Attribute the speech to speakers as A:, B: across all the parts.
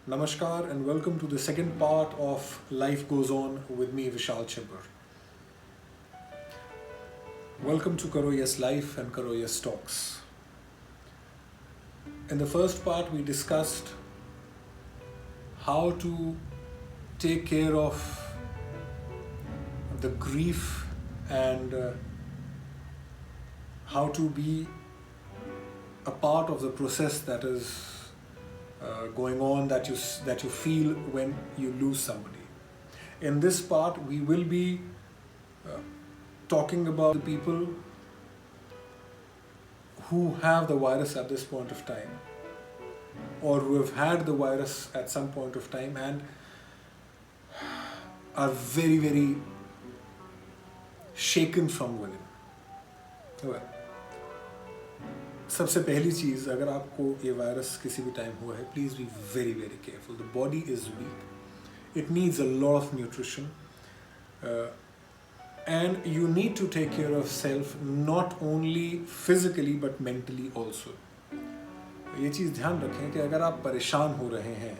A: Namaskar and welcome to the second part of Life Goes On with me, Vishal Chibber. Welcome to Karo Yes Life and Karo Yes Talks. In the first part, we discussed how to take care of the grief and how to be a part of the process that is going on that you feel when you lose somebody. In this part, we will be talking about the people who have the virus at this point of time, or who have had the virus at some point of time and are very, very shaken from within. Well, सबसे पहली चीज़, अगर आपको ये virus किसी भी time हुआ है, please be very very careful. The body is week, it needs a lot of nutrition and you need to take care of self not only physically but mentally also. ये चीज़ ध्यान रखें कि अगर आप परेशान हो रहे हैं,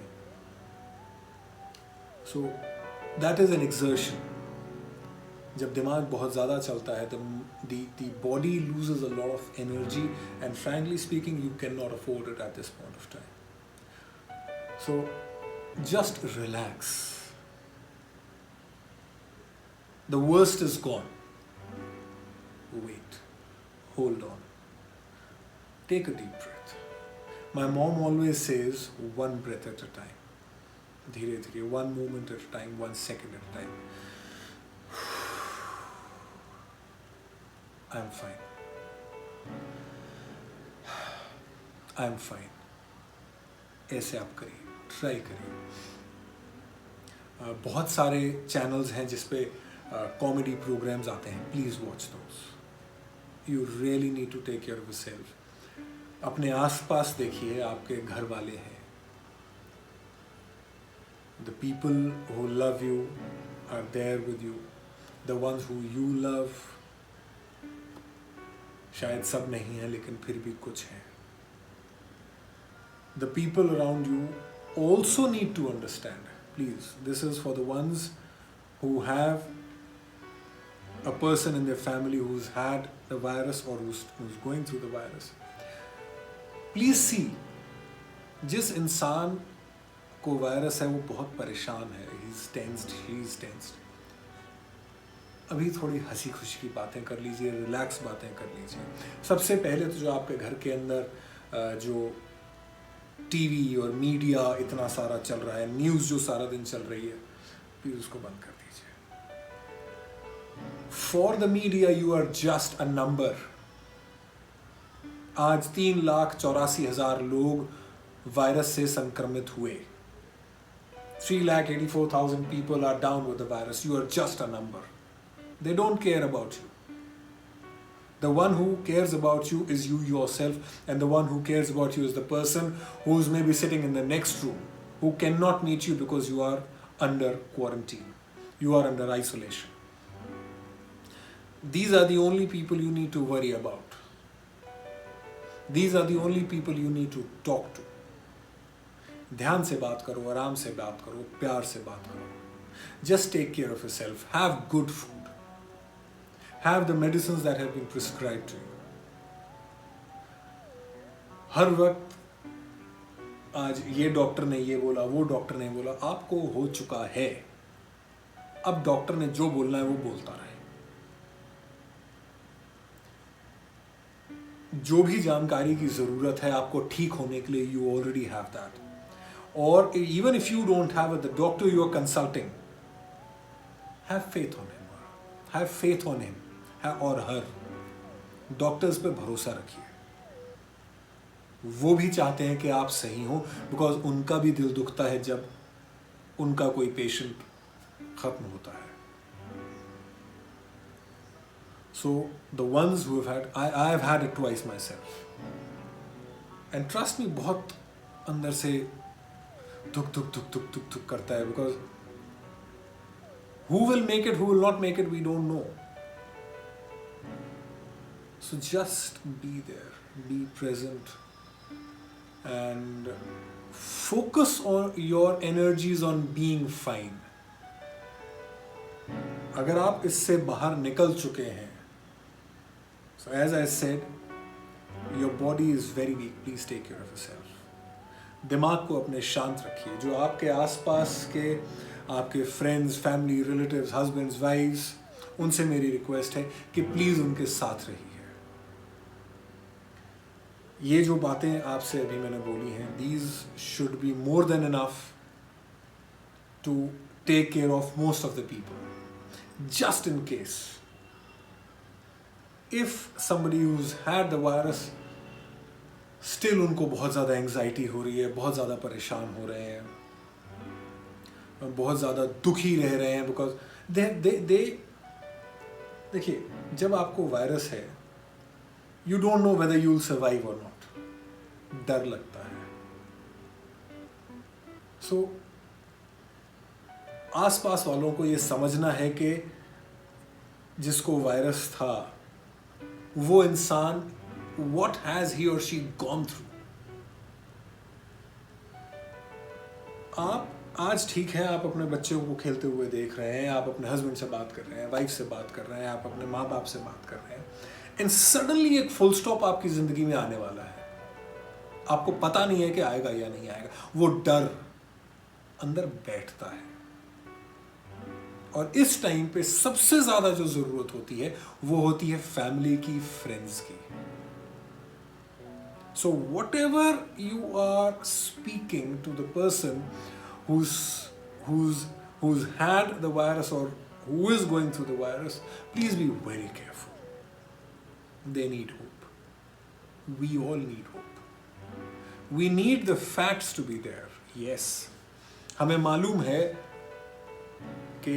A: so that is an exertion. जब दिमाग बहुत ज़्यादा चलता है, the body loses a lot of energy and frankly speaking you cannot afford it at this point of time. So just relax. The worst is gone. Wait. Hold on. Take a deep breath. My mom always says, one breath at a time. Dheere dheere, one moment at a time, 1 second at a time. I'm fine. I'm fine. ऐसे आप करिए, try करिए. बहुत सारे channels हैं जिस पे comedy programs आते हैं. Please watch those. You really need to take care of yourself. अपने आसपास देखिए, आपके घर वाले हैं. The people who love you are there with you. The ones who you love, शायद सब नहीं है लेकिन फिर भी कुछ है. The people around you also need to understand. Please, this is for the ones who have a person in their family who's had the virus or who's going through the virus. Please see, जिस इंसान को virus है वो बहुत परेशान है. He's tensed, she's tensed. अभी थोड़ी हंसी खुशी की बातें कर लीजिए, रिलैक्स बातें कर लीजिए. सबसे पहले तो जो आपके घर के अंदर जो टीवी और मीडिया इतना सारा चल रहा है, न्यूज़ जो सारा दिन चल रही है, प्लीज़ उसको बंद कर दीजिए. For the media you are just a number. आज 3,84,000 लोग वायरस से संक्रमित हुए. 3,84,000 people are down with the virus. You are just a number. They don't care about you. The one who cares about you is you yourself, and the one who cares about you is the person who's maybe sitting in the next room, who cannot meet you because you are under quarantine. You are under isolation. These are the only people you need to worry about. These are the only people you need to talk to. ध्यान से बात करो, आराम से बात करो, प्यार से बात करो. Just take care of yourself. Have good food. Have the medicines that have been prescribed to you. हर वक्त आज ये डॉक्टर ने ये बोला, वो डॉक्टर ने बोला, आपको हो चुका है. अब डॉक्टर ने जो बोलना है वो बोलता रहे. जो भी जानकारी की जरूरत है आपको ठीक होने के लिए, यू ऑलरेडी हैव दैट. और even if you don't have the doctor you are consulting, have faith on him. Have faith on him और हर. डॉक्टर्स पे भरोसा रखिए. वो भी चाहते हैं कि आप सही हो, बिकॉज उनका भी दिल दुखता है जब उनका कोई पेशेंट खत्म होता है. So the ones who have had, I have had it twice my self, and trust me, बहुत अंदर से दुख दुख दुख दुख दुख दुख करता है. Because who will make it, who will not make it, we don't know. So just be there, be present, and focus on your energies on being fine. अगर आप इससे बाहर निकल चुके हैं, so as I said, your body is very weak. Please take care of yourself. दिमाग को अपने शांत रखिए. जो आपके आसपास के आपके friends, family, relatives, husbands, wives, उनसे मेरी रिक्वेस्ट है कि प्लीज़ उनके साथ रहिए. ये जो बातें आपसे अभी मैंने बोली हैं, these should be more than enough to take care of most of the people. Just in case, if somebody who's had the virus, still उनको बहुत ज़्यादा एंग्जाइटी हो रही है, बहुत ज़्यादा परेशान हो रहे हैं, बहुत ज़्यादा दुखी रह रहे हैं, बिकॉज दे देखिए, जब आपको वायरस है, you don't know whether you will survive और नॉट. डर लगता है. सो आसपास वालों को ये समझना है कि जिसको वायरस था, वो इंसान, what has he or she gone through. आप आज ठीक है, आप अपने बच्चों को खेलते हुए देख रहे हैं, आप अपने हस्बैंड से बात कर रहे हैं, वाइफ से बात कर रहे हैं, आप अपने माँ बाप से बात कर रहे हैं, एंड सडनली एक फुल स्टॉप आपकी जिंदगी में आने वाला है. आपको पता नहीं है कि आएगा या नहीं आएगा. वो डर अंदर बैठता है, और इस टाइम पे सबसे ज्यादा जो जरूरत होती है वो होती है फैमिली की, फ्रेंड्स की. So whatever you are speaking to the person who's had the virus or who is going through the virus, please be very careful. They need hope. We all need hope. We need the facts to be there. Yes. हमें मालूम है कि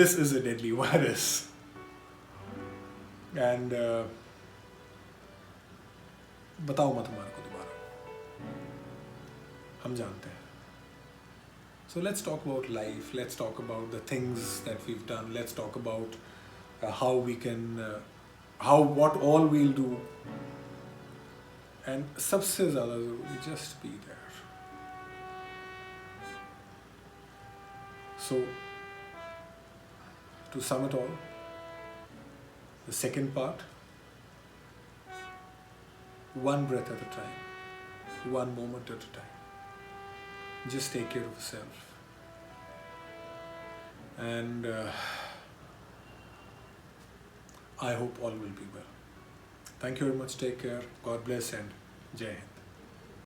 A: this is a deadly virus. And बताओ मत हमारे को दोबारा, हम जानते हैं. So let's talk about life. Let's talk about the things that we've done. Let's talk about how we can, what all we'll do. And सबसे ज़्यादा ज़रूरी, just be there. So to sum it all, the second part, one breath at a time, one moment at a time. Just take care of yourself. And I hope all will be well. Thank you very much. Take care. God bless and Jai Hind.